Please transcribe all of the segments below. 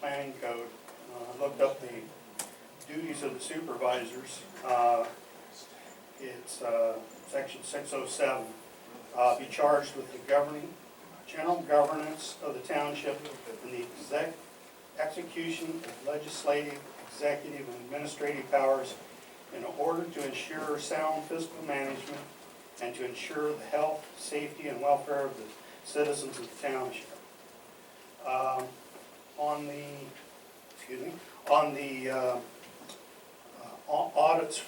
planning code. I looked up the duties of the supervisors. It's section 607. Be charged with the general governance of the township and the execution of legislative, executive, and administrative powers in order to ensure sound fiscal management and to ensure the health, safety, and welfare of the citizens of the township. On the audits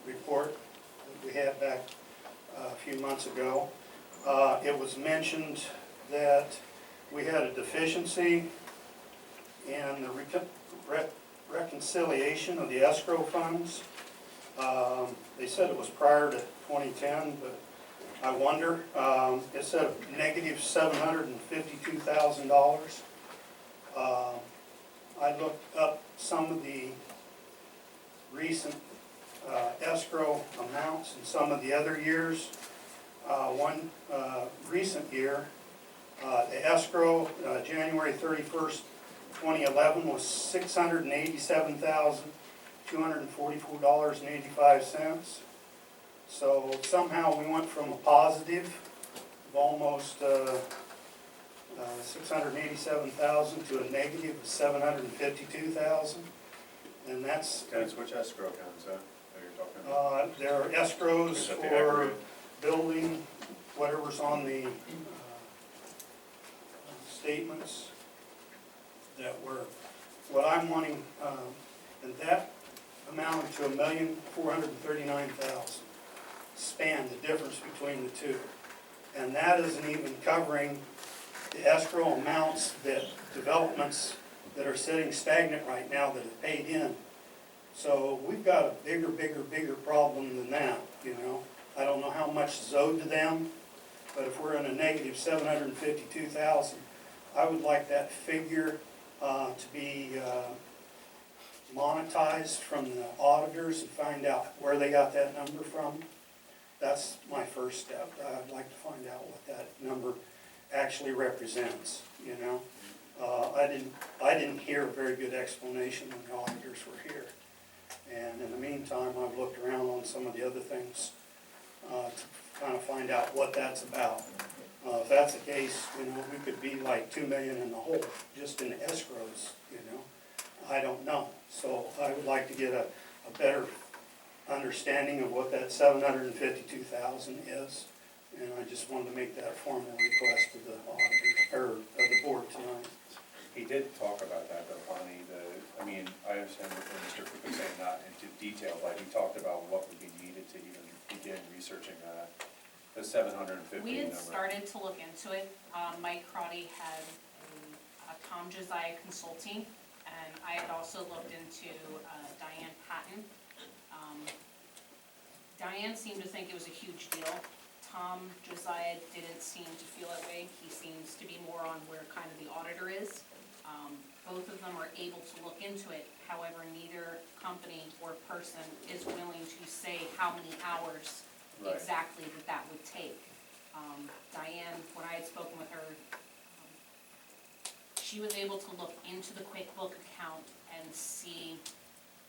report that we had back a few months ago, it was mentioned that we had a deficiency in the reconciliation of the escrow funds. They said it was prior to 2010, but I wonder. It said negative $752,000. I looked up some of the recent escrow amounts in some of the other years. One recent year, the escrow, January 31st, 2011 was $687,244.85. So somehow we went from a positive of almost $687,000 to a negative of $752,000, and that's which escrow accounts that you're talking about? there are escrows for building whatever's on the statements that were what I'm wanting, and that amounted to $1,439,000. Span the difference between the two, and that isn't even covering the escrow amounts that developments that are sitting stagnant right now that have paid in. So we've got a bigger problem than that, you know. I don't know how much is owed to them, but if we're in a negative $752,000, I would like that figure to be monetized from the auditors and find out where they got that number from. That's my first step. I'd like to find out what that number actually represents, you know. I didn't hear a very good explanation when the auditors were here. And in the meantime, I've looked around on some of the other things to kind of find out what that's about. If that's the case, you know, we could be like $2 million in the hole just in escrows, you know. I don't know. So I would like to get a better understanding of what that $752,000 is, and I just wanted to make that formal request to the auditor or of the board tonight. He did talk about that though, Bonnie. I mean, I understand what Mr. Cook was saying, not into detail, but he talked about what would be needed to even begin researching that. The 750 We had number. started to look into it. Mike Crotty had a Tom Josiah Consulting, and I had also looked into Diane Patton. Diane seemed to think it was a huge deal. Tom Josiah didn't seem to feel that way. He seems to be more on where kind of the auditor is. Both of them are able to look into it. However, neither company or person is willing to say how many hours exactly that would take. Diane, when I had spoken with her, she was able to look into the QuickBook account and see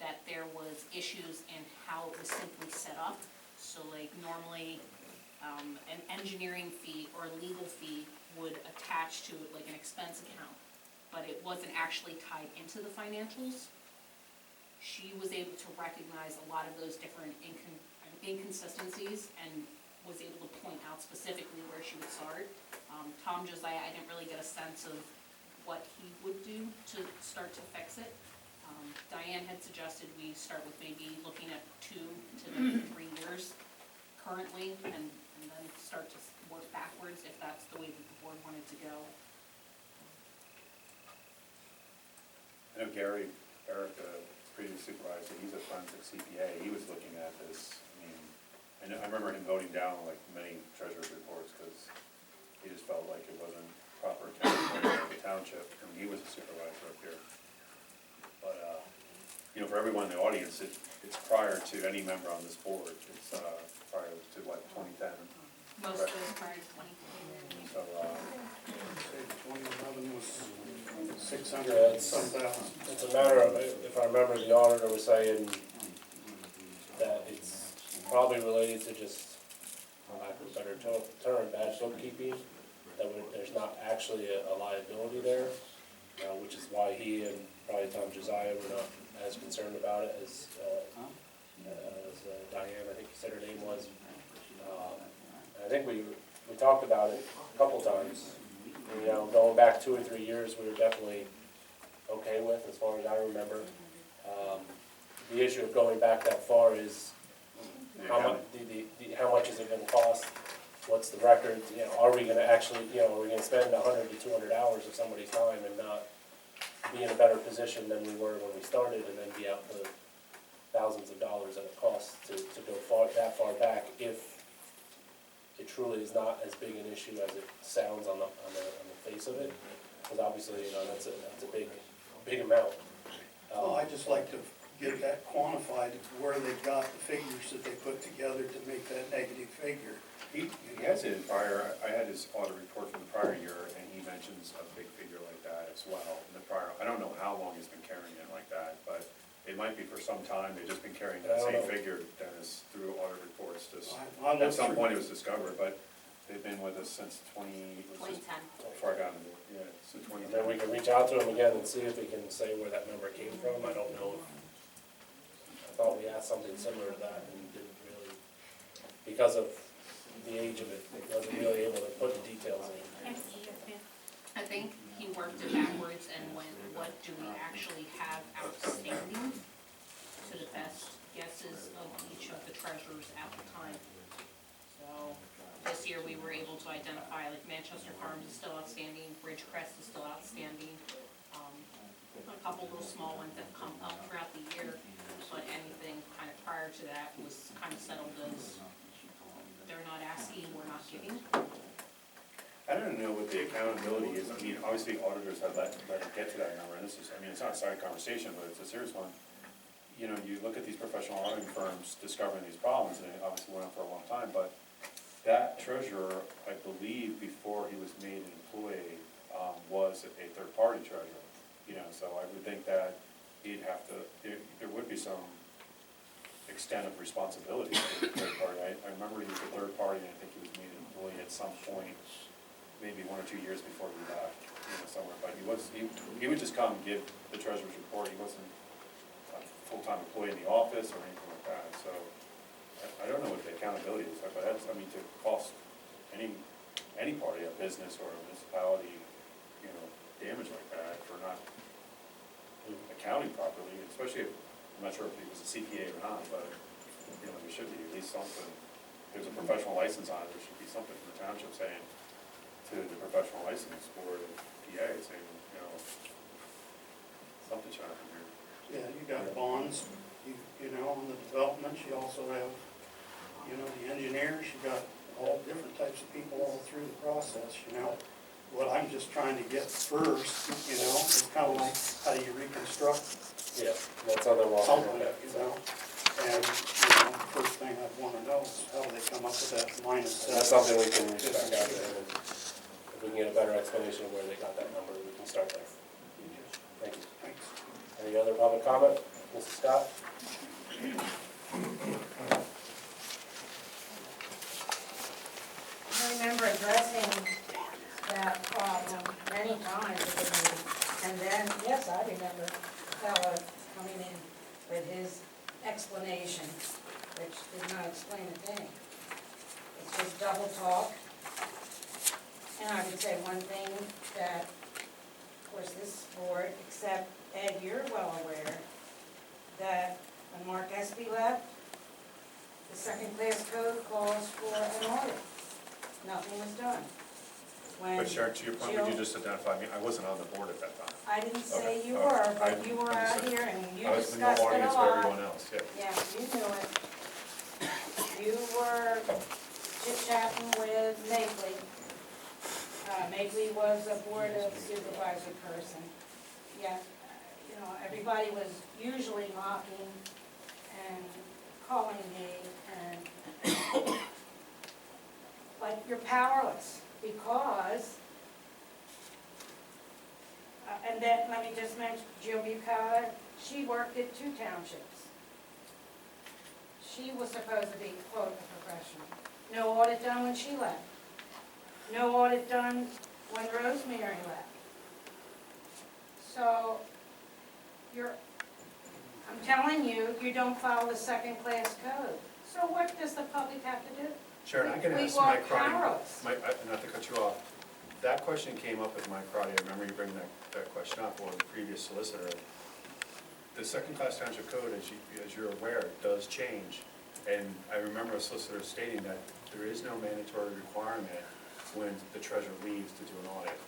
that there was issues in how it was simply set up. So like normally an engineering fee or a legal fee would attach to like an expense account, but it wasn't actually tied into the financials. She was able to recognize a lot of those different inconsistencies and was able to point out specifically where she would start. Tom Josiah, I didn't really get a sense of what he would do to start to fix it. Diane had suggested we start with maybe looking at 2 to maybe 3 years currently, and then start to work backwards if that's the way that the board wanted to go. I know Gary, Eric, the previous supervisor, he's a forensic CPA. He was looking at this. I mean, I remember him voting down like many treasurer's reports because he just felt like it wasn't proper accounting for the township. I mean, he was a supervisor up here. But, you know, for everyone in the audience, it's prior to any member on this board. It's prior to what, 2010? Most of those prior to 2010. So, 2011 was 600 some thousand. It's a matter of, if I remember, the auditor was saying that it's probably related to just, for lack of a better term, bad bookkeeping, that there's not actually a liability there, which is why he and probably Tom Josiah were not as concerned about it as Diane, I think you said her name was. I think we talked about it a couple times. You know, going back 2 or 3 years, we were definitely okay with, as far as I remember. The issue of going back that far is how much is it gonna cost? What's the record? You know, are we gonna actually, are we gonna spend 100 to 200 hours of somebody's time and not be in a better position than we were when we started, and then be out the thousands of dollars that it costs to go that far back, if it truly is not as big an issue as it sounds on the face of it? Because obviously, that's a big amount. Well, I'd just like to get that quantified, where they got the figures that they put together to make that negative figure. He has it in prior, I had his audit report from the prior year, and he mentions a big figure like that as well in the prior. I don't know how long he's been carrying it like that, but it might be for some time. They've just been carrying that same figure, Dennis, through audit reports. Just at some point it was discovered, but they've been with us since 2010. Before I got into it, yeah, so 2010. And then we can reach out to him again and see if we can say where that number came from. I don't know. I thought we asked something similar to that, and didn't really, because of the age of it, wasn't really able to put the details in. I think he worked it backwards and went, what do we actually have outstanding, to the best guesses of each of the treasurers at the time. So this year we were able to identify, like, Manchester Farms is still outstanding, Ridgecrest is still outstanding, a couple little small ones that come up throughout the year, but anything kind of prior to that was kind of settled as they're not asking, we're not giving. I don't know what the accountability is. I mean, obviously auditors have let it get to that number, and this is, I mean, it's not a side conversation, but it's a serious one. You know, you look at these professional auditing firms discovering these problems, and it obviously went on for a long time, but that treasurer, I believe, before he was made an employee, was a third-party treasurer. You know, so I would think that he'd have to, there would be some extent of responsibility for the third party. I remember he was a third party, and I think he was made an employee at some point, maybe 1 or 2 years before he left, somewhere. But he would just come and give the treasurer's report. He wasn't a full-time employee in the office or anything like that. So I don't know what the accountability is, but that's, I mean, to cost any party, a business or a municipality, damage like that for not accounting properly, especially if, I'm not sure if he was a CPA or not, but, there should be at least something. If there's a professional license on it, there should be something from the township saying to the professional license board of PA, saying, something should happen here. Yeah, you got bonds, on the development, you also have, the engineers, you got all different types of people all through the process, What I'm just trying to get first, it's kind of like, how do you reconstruct Yeah, that's on the wall. something, And, the first thing I'd want to know is how they come up with that minus And that's seven. something we can reach back out to him, and if we can get a better explanation of where they got that number, we can start there. Thank you. Thanks. Any other public comment? Mrs. Scott? I remember addressing that problem many times at the meeting. And then, yes, I remember the fellow coming in with his explanation, which did not explain a thing. It's just double talk. And I would say one thing that, of course, this board, except Ed, you're well aware, that when Mark Espy left, the second-class code calls for an audit. Nothing was done. When But Sharon, to your point, would you Jill- just identify me? I wasn't on the board at that time. I didn't say Okay, you okay. were, but I you were out understood. here and you I was in the discussed it a audience for everyone lot. else, yeah. Yeah, you knew it. You were chit-chatting with Makeley. Makeley was a board of supervisor person. Yeah, everybody was usually mocking and calling me and, but you're powerless because, And then, let me just mention, Jill Bucala, she worked at 2 townships. She was supposed to be, quote, a professional. No audit done when she left. No audit done when Rosemary left. So, I'm telling you, you don't follow the second-class code. So what does the public have to do? Sharon, I can We ask walk Mike Crotty, powerless. not to cut you off, that question came up with Mike Crotty, I remember you bringing that question up, or the previous solicitor. The second-class township code, as you're aware, does change, and I remember a solicitor stating that there is no mandatory requirement when the treasurer leaves to do an audit.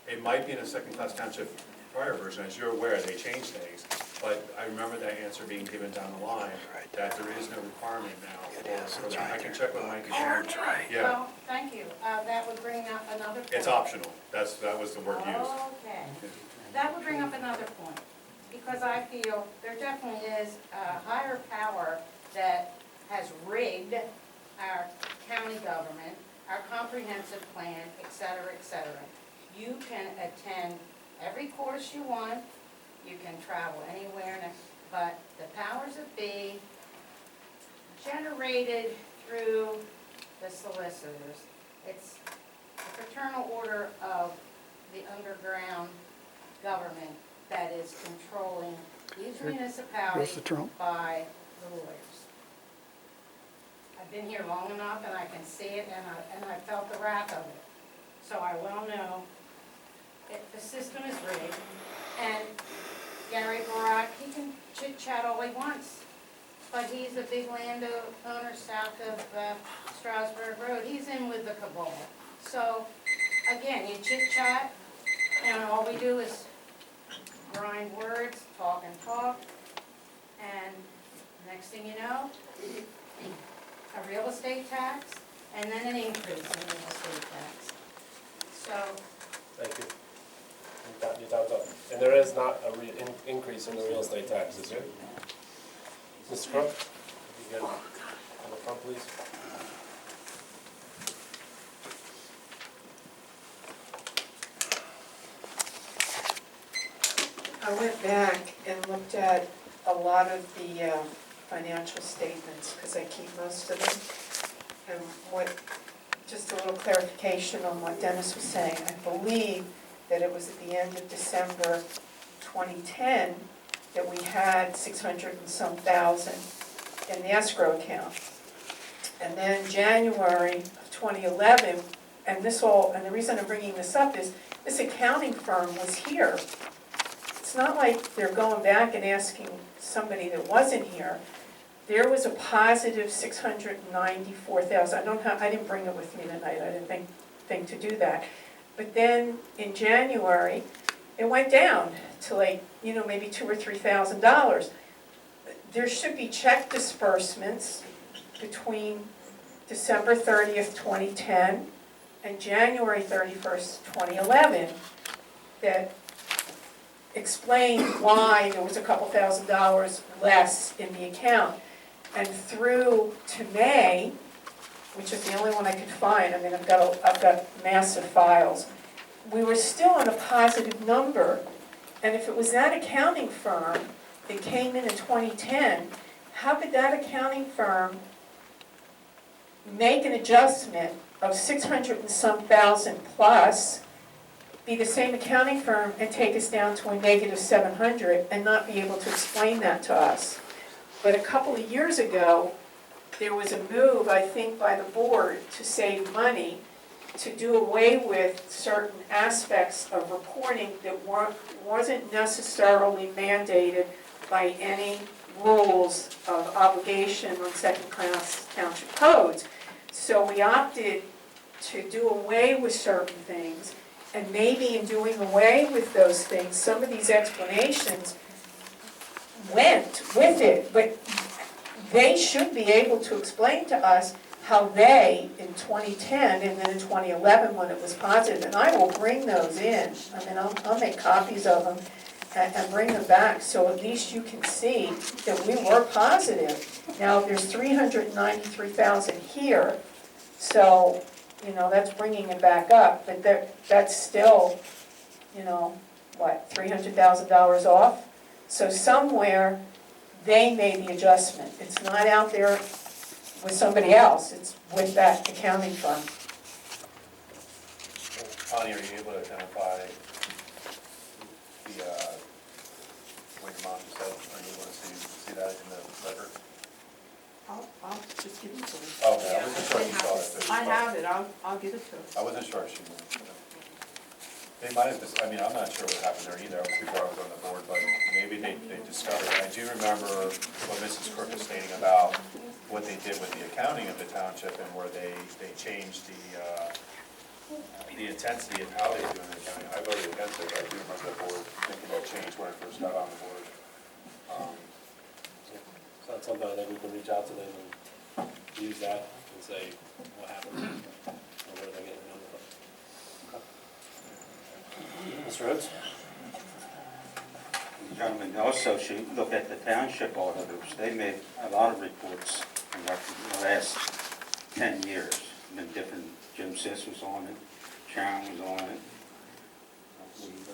It might be in a second-class township prior version, as you're aware, they change things, but I remember that answer being given down the line, that there is no requirement now for that. I can check with Mike again. Yeah, Well, thank you. That would bring up another point. it's optional, that was the word used. Okay. That would bring up another point, because I feel there definitely is a higher power that has rigged our county government, our comprehensive plan, et cetera, et cetera. You can attend every course you want, you can travel anywhere, but the powers that be generated through the solicitors. It's the fraternal order of the underground government that is controlling these municipalities by the lawyers. I've been here long enough and I can see it, and I felt the wrath of it. So I well know the system is rigged, and Gary Barak, he can chit-chat all he wants, but he's a big landowner south of Strasburg Road. He's in with the cabal. So, again, you chit-chat, and all we do is grind words, talk and talk, and next thing you know, a real estate tax, and then an increase in real estate tax. So, Thank you. Your time's up. And there is not a increase in the real estate tax, is there? Mr. Crook, if you get on the front, please. I went back and looked at a lot of the financial statements, because I keep most of them. And just a little clarification on what Dennis was saying. I believe that it was at the end of December 2010 that we had 600 and some thousand in the escrow account. And then January of 2011, and the reason I'm bringing this up is this accounting firm was here. It's not like they're going back and asking somebody that wasn't here. There was a positive 694,000. I didn't bring it with me tonight. I didn't think to do that. But then in January, it went down to maybe $2,000 or $3,000. There should be check disbursements between December 30th, 2010 and January 31st, 2011 that explain why there was a couple $1,000s less in the account. And through to May, which is the only one I could find, I mean, I've got massive files, we were still on a positive number. And if it was that accounting firm that came in 2010, how could that accounting firm make an adjustment of 600 and some thousand plus, be the same accounting firm, and take us down to a negative 700 and not be able to explain that to us? But a couple of years ago, there was a move, I think, by the board to save money, to do away with certain aspects of reporting that wasn't necessarily mandated by any rules of obligation on second-class township codes. So we opted to do away with certain things, and maybe in doing away with those things, some of these explanations went with it, but they should be able to explain to us how they, in 2010 and then in 2011 when it was positive, and I will bring those in. I mean, I'll make copies of them and bring them back, so at least you can see that we were positive. Now, there's 393,000 here, so, that's bringing it back up, but that's still, what, $300,000 off? So somewhere, they made the adjustment. It's not out there with somebody else, it's with that accounting firm. Connie, are you able to identify the, what your mom just said? Are you able to see that in the record? I'll just give it to her. Oh, okay, I wasn't sure if you saw that too. I have it, I'll give it to her. I wasn't sure if she knew. They might have, I mean, I'm not sure what happened there either before I was on the board, but maybe they discovered it. I do remember what Mrs. Crook was stating about what they did with the accounting of the township and where they changed the intensity of how they were doing the accounting. I voted against it, but I do remember the board making that change when I first got on the board. So that's something I think we can reach out to them and use that and say what happened, or where they get the number from. Mr. Rhodes? Gentlemen, also should look at the township auditors. They made a lot of reports in the last 10 years. Been different, Jim Sis was on it, Sharon was on it, I believe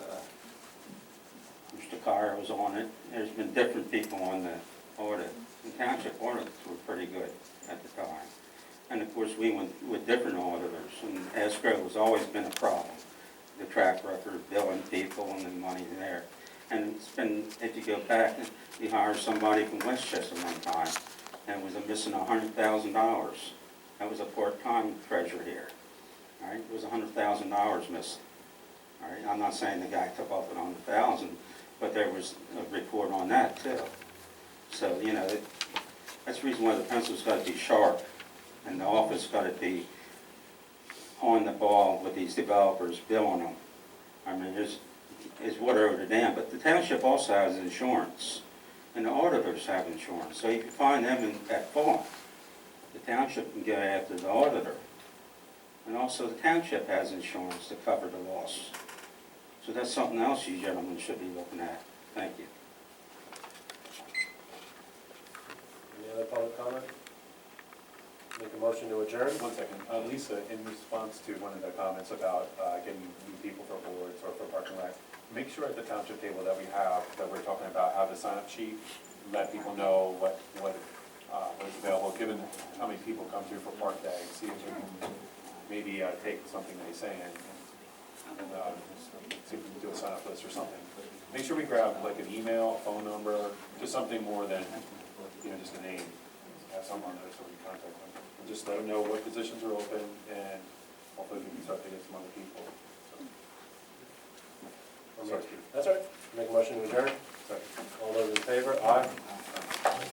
Mr. Carr was on it. There's been different people on the audit. The township auditors were pretty good at the time. And of course, we went with different auditors, and escrow has always been a problem. The track record, billing people, and the money there. And it's been, if you go back, we hired somebody from Westchester one time, and was missing $100,000. That was a part-time treasurer here. All right, it was $100,000 missing. All right, I'm not saying the guy took off at $100,000, but there was a report on that too. So, you know, that's the reason why the pencil's got to be sharp, and the office got to be on the ball with these developers, billing them. I mean, there's water over the dam, but the township also has insurance, and the auditors have insurance. So you can find them at fault. The township can go after the auditor. And also the township has insurance to cover the loss. So that's something else you gentlemen should be looking at. Thank you. Any other public comment? Make a motion to adjourn? 1 second. Lisa, in response to one of the comments about getting new people for boards or for parking lot, make sure at the township table that we have, that we're talking about, have the sign-up sheet, let people know what is available, given how many people come through for park day, see if we can maybe take something they say and see if we can do a sign-up list or something. Make sure we grab like an email, a phone number, just something more than, just a name. Have someone there so we can contact them. And just let them know what positions are open, and hopefully we can start to get some other people. So. Sorry, Steve. That's all right. Make a motion to adjourn? Sorry. All those in favor? Aye.